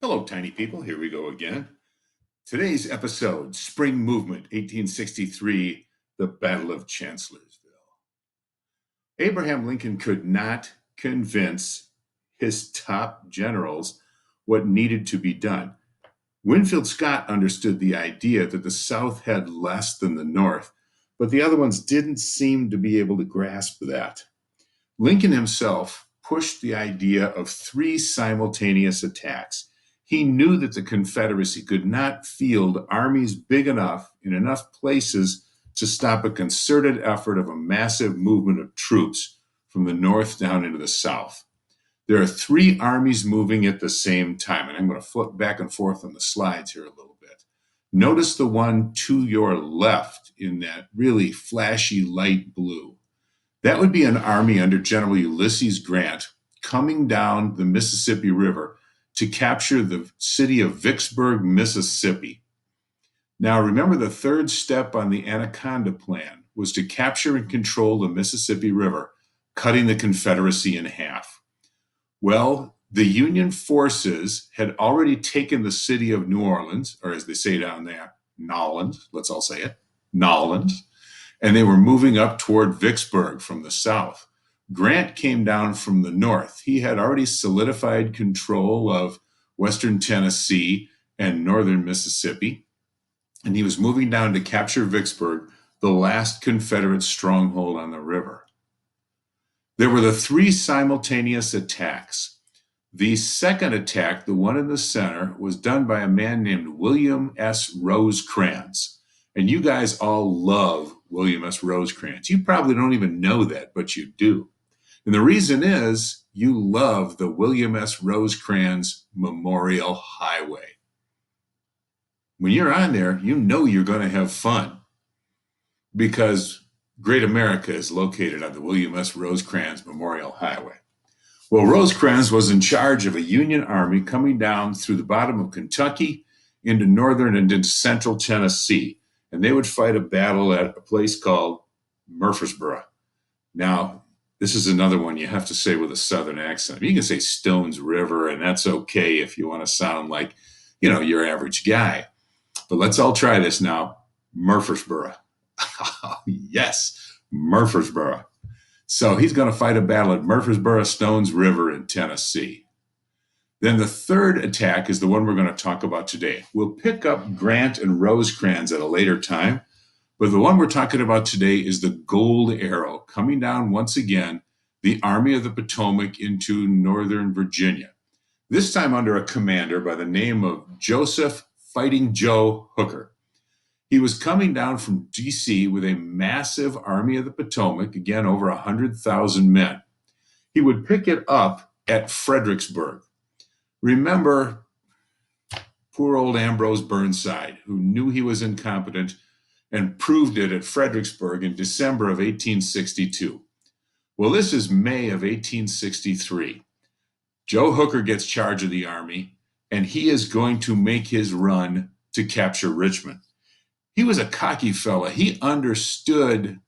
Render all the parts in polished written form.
Hello, tiny people. Here we go again. Today's episode, Spring Movement, 1863, the Battle of Chancellorsville. Abraham Lincoln could not convince his top generals what needed to be done. Winfield Scott understood the idea that the South had less than the North, but the other ones didn't seem to be able to grasp that. Lincoln himself pushed the idea of three simultaneous attacks. He knew that the Confederacy could not field armies big enough in enough places to stop a concerted effort of a massive movement of troops from the North down into the South. There are three armies moving at the same time, and I'm going to flip back and forth on the slides here a little bit. Notice the one to your left in that really flashy light blue. That would be an army under General Ulysses Grant coming down the Mississippi River to capture the city of Vicksburg, Mississippi. Now, remember, the third step on the Anaconda Plan was to capture and control the Mississippi River, cutting the Confederacy in half. Well, the Union forces had already taken the city of New Orleans, or as they say down there, Nolans. Let's all say it, Nolans. And they were moving up toward Vicksburg from the south. Grant came down from the north. He had already solidified control of western Tennessee and northern Mississippi, and he was moving down to capture Vicksburg, the last Confederate stronghold on the river. There were the three simultaneous attacks. The second attack, the one in the center, was done by a man named William S. Rosecrans. And you guys all love William S. Rosecrans. You probably don't even know that, but you do. And the reason is you love the William S. Rosecrans Memorial Highway. When you're on there, you know you're going to have fun because Great America is located on the William S. Rosecrans Memorial Highway. Well, Rosecrans was in charge of a Union army coming down through the bottom of Kentucky into northern and into central Tennessee. And they would fight a battle at a place called Murfreesboro. Now, this is another one you have to say with a southern accent. You can say Stones River, and that's okay if you want to sound like, your average guy. But let's all try this now. Murfreesboro. Yes, Murfreesboro. So he's going to fight a battle at Murfreesboro, Stones River in Tennessee. Then the third attack is the one we're going to talk about today. We'll pick up Grant and Rosecrans at a later time, but the one we're talking about today is the Gold Arrow, coming down once again, the Army of the Potomac into northern Virginia, this time under a commander by the name of Joseph Fighting Joe Hooker. He was coming down from D.C. with a massive Army of the Potomac, again over 100,000 men. He would pick it up at Fredericksburg. Remember poor old Ambrose Burnside, who knew he was incompetent and proved it at Fredericksburg in December of 1862. Well, this is May of 1863. Joe Hooker gets charge of the army, and he is going to make his run to capture Richmond. He was a cocky fella. He understood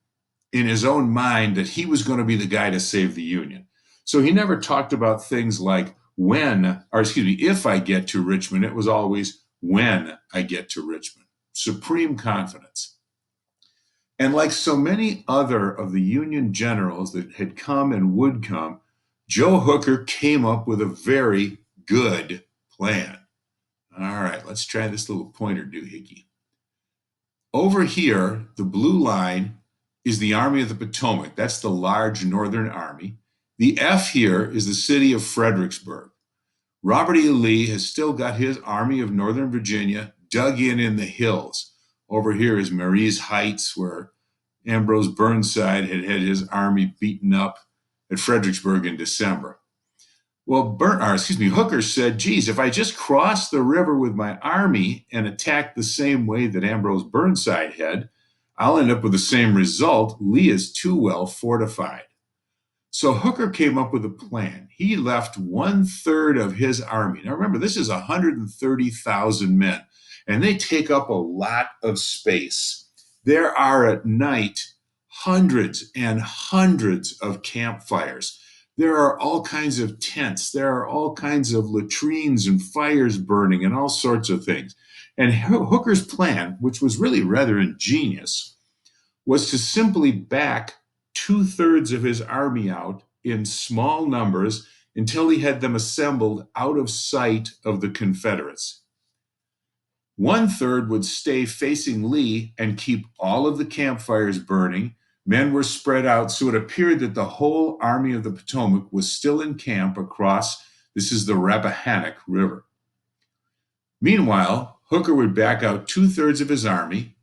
in his own mind that he was going to be the guy to save the Union. So he never talked about things like if I get to Richmond. It was always when I get to Richmond. Supreme confidence. And like so many other of the Union generals that had come and would come, Joe Hooker came up with a very good plan. All right, let's try this little pointer doohickey. Over here, the blue line is the Army of the Potomac. That's the large northern army. The F here is the city of Fredericksburg. Robert E. Lee has still got his Army of Northern Virginia dug in the hills. Over here is Marye's Heights, where Ambrose Burnside had his army beaten up at Fredericksburg in December. Well, Hooker said, geez, if I just cross the river with my army and attack the same way that Ambrose Burnside had, I'll end up with the same result. Lee is too well fortified. So Hooker came up with a plan. He left 1/3 of his army. Now remember, this is 130,000 men, and they take up a lot of space. There are at night hundreds and hundreds of campfires. There are all kinds of tents. There are all kinds of latrines and fires burning and all sorts of things. And Hooker's plan, which was really rather ingenious, was to simply back two-thirds of his army out in small numbers until he had them assembled out of sight of the Confederates. One-third would stay facing Lee and keep all of the campfires burning. Men were spread out, so it appeared that the whole Army of the Potomac was still in camp across, this is the Rappahannock River. Meanwhile, Hooker would back out two-thirds of his army,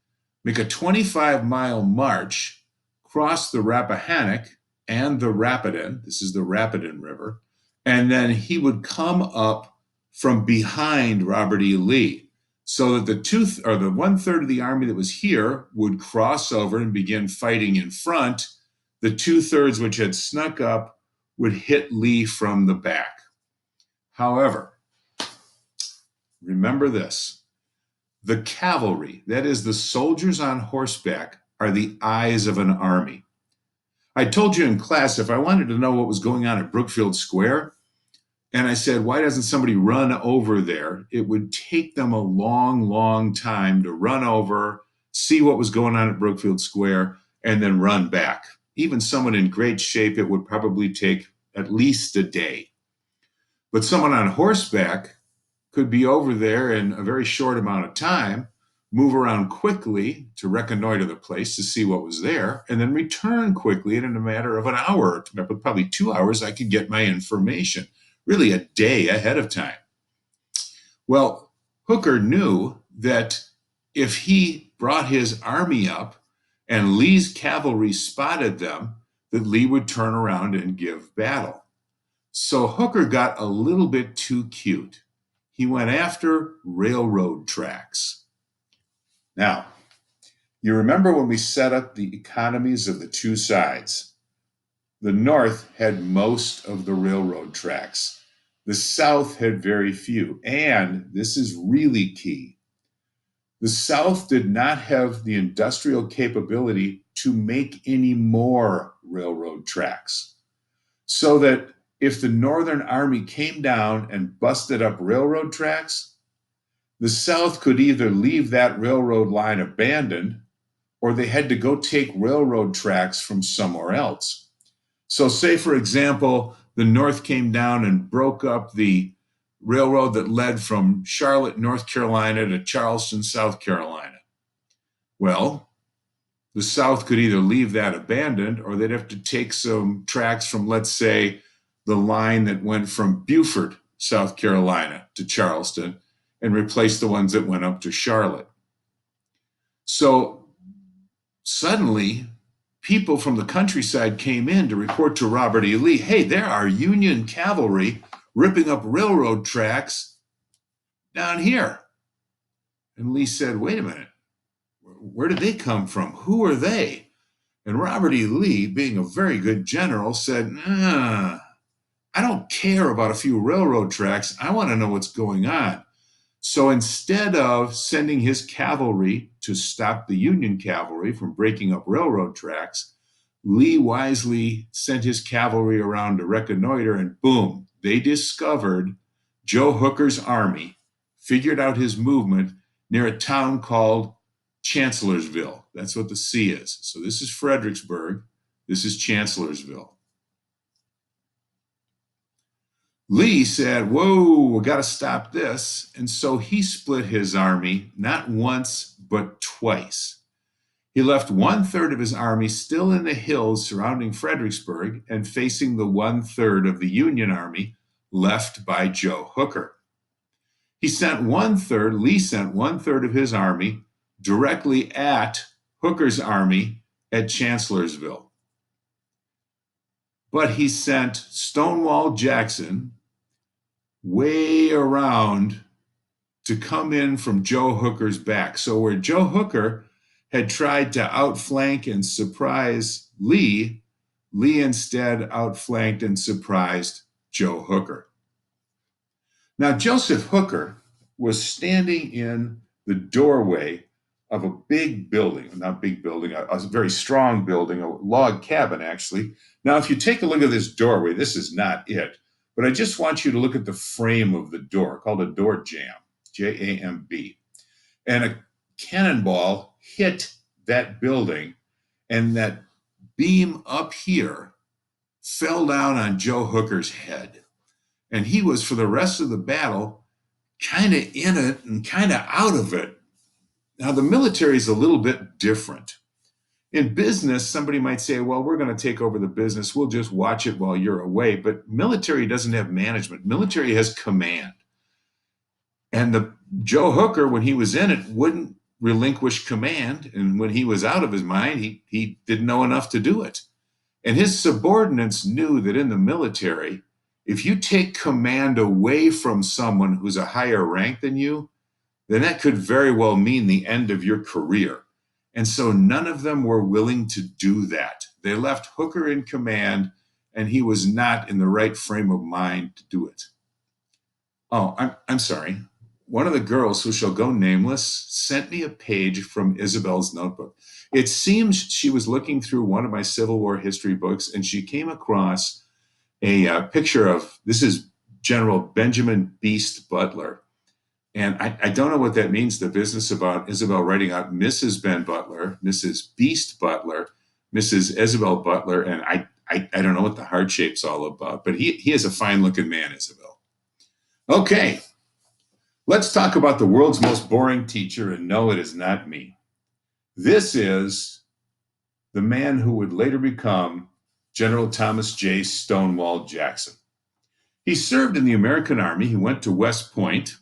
make a 25-mile march, cross the Rappahannock and the Rapidan, this is the Rapidan River, and then he would come up from behind Robert E. Lee, so that the one-third of the army that was here would cross over and begin fighting in front. The two-thirds which had snuck up would hit Lee from the back. However, remember this. The cavalry, that is the soldiers on horseback, are the eyes of an army. I told you in class if I wanted to know what was going on at Brookfield Square, and I said, why doesn't somebody run over there? It would take them a long, long time to run over, see what was going on at Brookfield Square, and then run back. Even someone in great shape, it would probably take at least a day. But someone on horseback could be over there in a very short amount of time, move around quickly to reconnoiter the place to see what was there, and then return quickly. And in a matter of an hour, probably 2 hours, I could get my information. Really a day ahead of time. Well, Hooker knew that if he brought his army up and Lee's cavalry spotted them, that Lee would turn around and give battle. So Hooker got a little bit too cute. He went after railroad tracks. Now, you remember when we set up the economies of the two sides? The North had most of the railroad tracks. The South had very few. And this is really key. The South did not have the industrial capability to make any more railroad tracks. So that if the Northern Army came down and busted up railroad tracks, the South could either leave that railroad line abandoned or they had to go take railroad tracks from somewhere else. So say, for example, the North came down and broke up the railroad that led from Charlotte, North Carolina to Charleston, South Carolina. Well, the South could either leave that abandoned or they'd have to take some tracks from, let's say, the line that went from Beaufort, South Carolina to Charleston and replace the ones that went up to Charlotte. So suddenly, people from the countryside came in to report to Robert E. Lee, hey, there are Union cavalry ripping up railroad tracks down here. And Lee said, wait a minute, where did they come from? Who are they? And Robert E. Lee, being a very good general, said, I don't care about a few railroad tracks. I want to know what's going on. So instead of sending his cavalry to stop the Union cavalry from breaking up railroad tracks, Lee wisely sent his cavalry around to reconnoiter, and boom, they discovered Joe Hooker's army, figured out his movement near a town called Chancellorsville. That's what the C is. So this is Fredericksburg. This is Chancellorsville. Lee said, whoa, we got to stop this. And so he split his army not once, but twice. He left one-third of his army still in the hills surrounding Fredericksburg and facing the one-third of the Union army left by Joe Hooker. Lee sent one-third of his army directly at Hooker's army at Chancellorsville. But he sent Stonewall Jackson way around to come in from Joe Hooker's back. So where Joe Hooker had tried to outflank and surprise Lee, Lee instead outflanked and surprised Joe Hooker. Now, Joseph Hooker was standing in the doorway of a big building, not big building, a very strong building, a log cabin, actually. Now, if you take a look at this doorway, this is not it, but I just want you to look at the frame of the door, called a door jamb, Jamb. And a cannonball hit that building, and that beam up here fell down on Joe Hooker's head. And he was, for the rest of the battle, kind of in it and kind of out of it. Now, the military is a little bit different. In business, somebody might say, well, we're going to take over the business. We'll just watch it while you're away. But military doesn't have management. Military has command. And Joe Hooker, when he was in it, wouldn't relinquish command. And when he was out of his mind, he didn't know enough to do it. And his subordinates knew that in the military, if you take command away from someone who's a higher rank than you, then that could very well mean the end of your career. And so none of them were willing to do that. They left Hooker in command, and he was not in the right frame of mind to do it. Oh, I'm sorry. One of the girls, who shall go nameless, sent me a page from Isabel's notebook. It seems she was looking through one of my Civil War history books, and she came across a picture of, this is General Benjamin Beast Butler. And I don't know what that means, the business about Isabel writing out Mrs. Ben Butler, Mrs. Beast Butler, Mrs. Isabel Butler, and I don't know what the heart shape's all about, but he is a fine-looking man, Isabel. Okay, let's talk about the world's most boring teacher, and no, it is not me. This is the man who would later become General Thomas J. Stonewall Jackson. He served in the American Army. He went to West Point,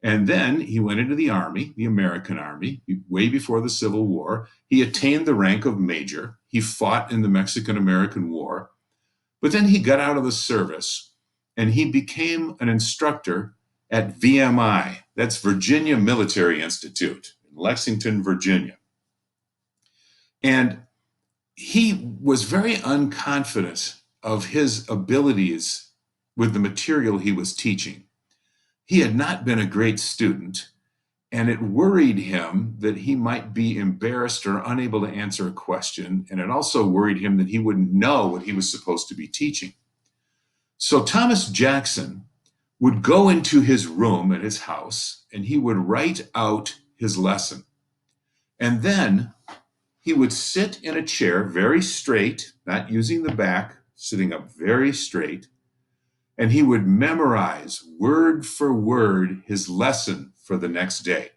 and then he went into the Army, the American Army, way before the Civil War. He attained the rank of major. He fought in the Mexican-American War. But then he got out of the service, and he became an instructor at VMI. That's Virginia Military Institute in Lexington, Virginia. And he was very unconfident of his abilities with the material he was teaching. He had not been a great student, and it worried him that he might be embarrassed or unable to answer a question, and it also worried him that he wouldn't know what he was supposed to be teaching. So Thomas Jackson would go into his room at his house, and he would write out his lesson. And then he would sit in a chair very straight, not using the back, sitting up very straight, and he would memorize word for word his lesson for the next day.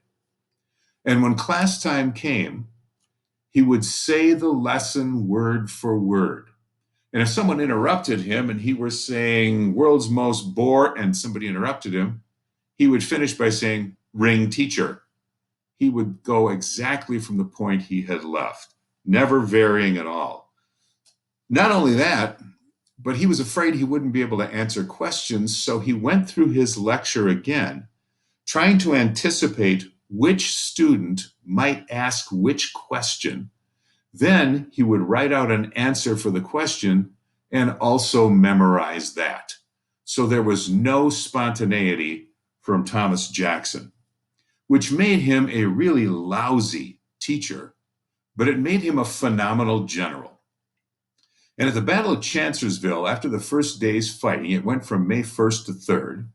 And when class time came, he would say the lesson word for word. And if someone interrupted him and he was saying world's most bore and somebody interrupted him, he would finish by saying, ring teacher. He would go exactly from the point he had left, never varying at all. Not only that, but he was afraid he wouldn't be able to answer questions, so he went through his lecture again, trying to anticipate which student might ask which question. Then he would write out an answer for the question and also memorize that. So there was no spontaneity from Thomas Jackson, which made him a really lousy teacher, but it made him a phenomenal general. And at the Battle of Chancellorsville, after the first day's fighting, it went from May 1st to 3rd,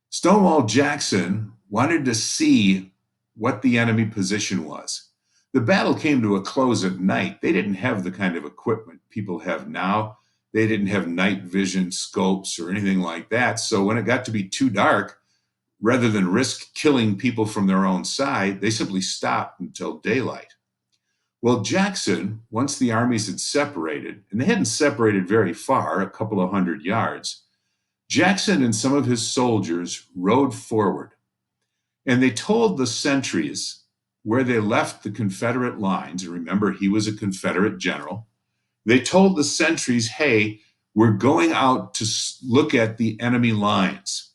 Stonewall Jackson wanted to see what the enemy position was. The battle came to a close at night. They didn't have the kind of equipment people have now. They didn't have night vision scopes or anything like that. So when it got to be too dark, rather than risk killing people from their own side, they simply stopped until daylight. Well, Jackson, once the armies had separated, and they hadn't separated very far, a couple of 100 yards, Jackson and some of his soldiers rode forward, and they told the sentries where they left the Confederate lines, and remember, he was a Confederate general, they told the sentries, hey, we're going out to look at the enemy lines.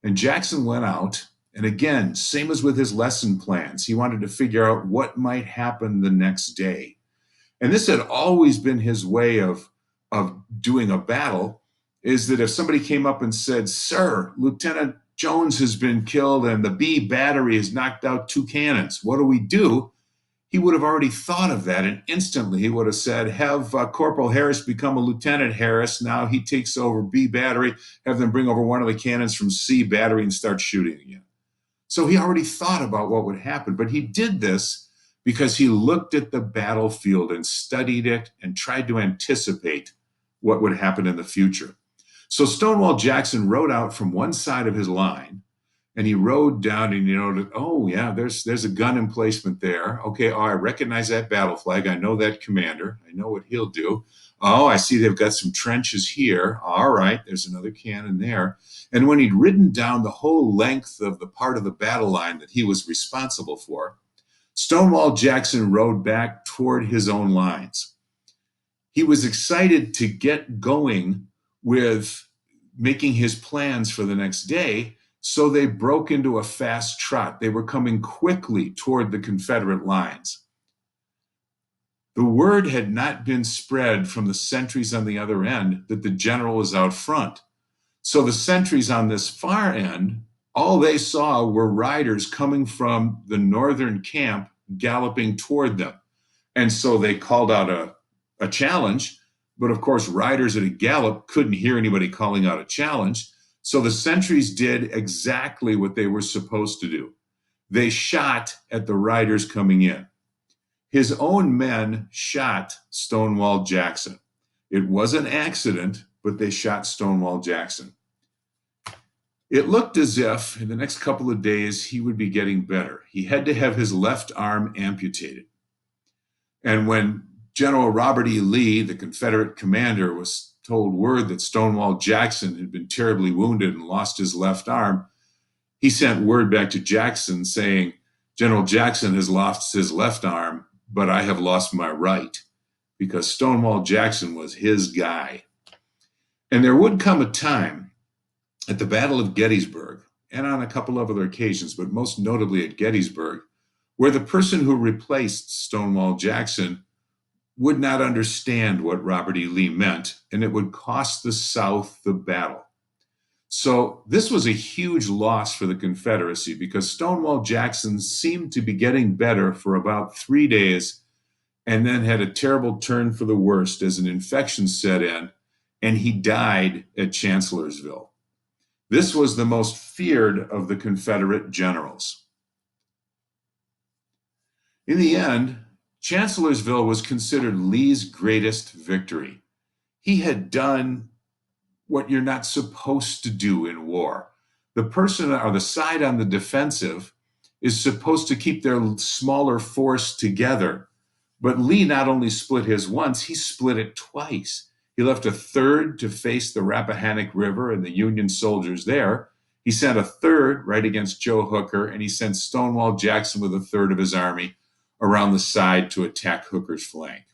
And Jackson went out, and again, same as with his lesson plans, he wanted to figure out what might happen the next day. And this had always been his way of doing a battle, is that if somebody came up and said, sir, Lieutenant, Jones has been killed and the B battery has knocked out 2 cannons. What do we do? He would have already thought of that, and instantly he would have said, have Corporal Harris become a Lieutenant Harris. Now he takes over B battery, have them bring over one of the cannons from C battery and start shooting again. So he already thought about what would happen, but he did this because he looked at the battlefield and studied it and tried to anticipate what would happen in the future. So Stonewall Jackson rode out from one side of his line, and he rode down and he noted, oh yeah, there's a gun emplacement there. Okay, oh, I recognize that battle flag. I know that commander. I know what he'll do. Oh, I see they've got some trenches here. All right, there's another cannon there. And when he'd ridden down the whole length of the part of the battle line that he was responsible for, Stonewall Jackson rode back toward his own lines. He was excited to get going with making his plans for the next day, so they broke into a fast trot. They were coming quickly toward the Confederate lines. The word had not been spread from the sentries on the other end that the general was out front. So the sentries on this far end, all they saw were riders coming from the northern camp galloping toward them. And so they called out a challenge, but of course, riders at a gallop couldn't hear anybody calling out a challenge. So the sentries did exactly what they were supposed to do. They shot at the riders coming in. His own men shot Stonewall Jackson. It was an accident, but they shot Stonewall Jackson. It looked as if in the next couple of days he would be getting better. He had to have his left arm amputated. And when General Robert E. Lee, the Confederate commander, was told word that Stonewall Jackson had been terribly wounded and lost his left arm, he sent word back to Jackson saying, General Jackson has lost his left arm, but I have lost my right, because Stonewall Jackson was his guy. And there would come a time at the Battle of Gettysburg, and on a couple of other occasions, but most notably at Gettysburg, where the person who replaced Stonewall Jackson would not understand what Robert E. Lee meant, and it would cost the South the battle. So this was a huge loss for the Confederacy because Stonewall Jackson seemed to be getting better for about 3 days and then had a terrible turn for the worst as an infection set in, and he died at Chancellorsville. This was the most feared of the Confederate generals. In the end, Chancellorsville was considered Lee's greatest victory. He had done what you're not supposed to do in war. The person or the side on the defensive is supposed to keep their smaller force together. But Lee not only split his once, he split it twice. He left a third to face the Rappahannock River and the Union soldiers there. He sent a third right against Joe Hooker, and he sent Stonewall Jackson with a third of his army around the side to attack Hooker's flank.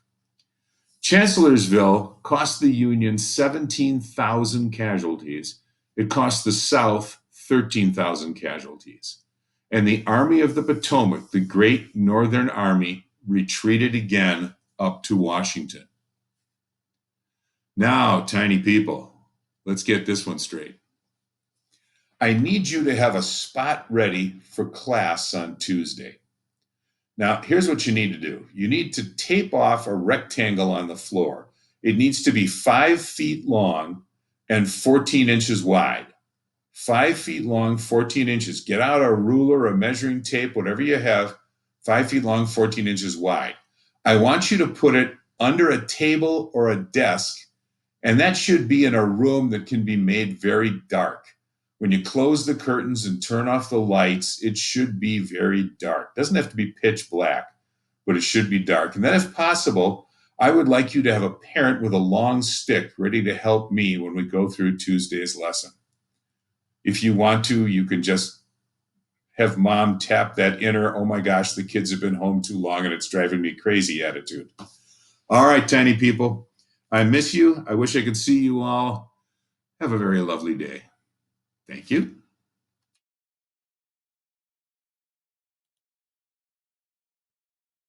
Chancellorsville cost the Union 17,000 casualties. It cost the South 13,000 casualties. And the Army of the Potomac, the great Northern Army, retreated again up to Washington. Now, tiny people, let's get this one straight. I need you to have a spot ready for class on Tuesday. Now, here's what you need to do. You need to tape off a rectangle on the floor. It needs to be 5 feet long and 14 inches wide. 5 feet long, 14 inches. Get out a ruler, a measuring tape, whatever you have, 5 feet long, 14 inches wide. I want you to put it under a table or a desk, and that should be in a room that can be made very dark. When you close the curtains and turn off the lights, it should be very dark. It doesn't have to be pitch black, but it should be dark. And then if possible, I would like you to have a parent with a long stick ready to help me when we go through Tuesday's lesson. If you want to, you can just have mom tap that inner, oh my gosh, the kids have been home too long and it's driving me crazy attitude. All right, tiny people, I miss you. I wish I could see you all. Have a very lovely day. Thank you.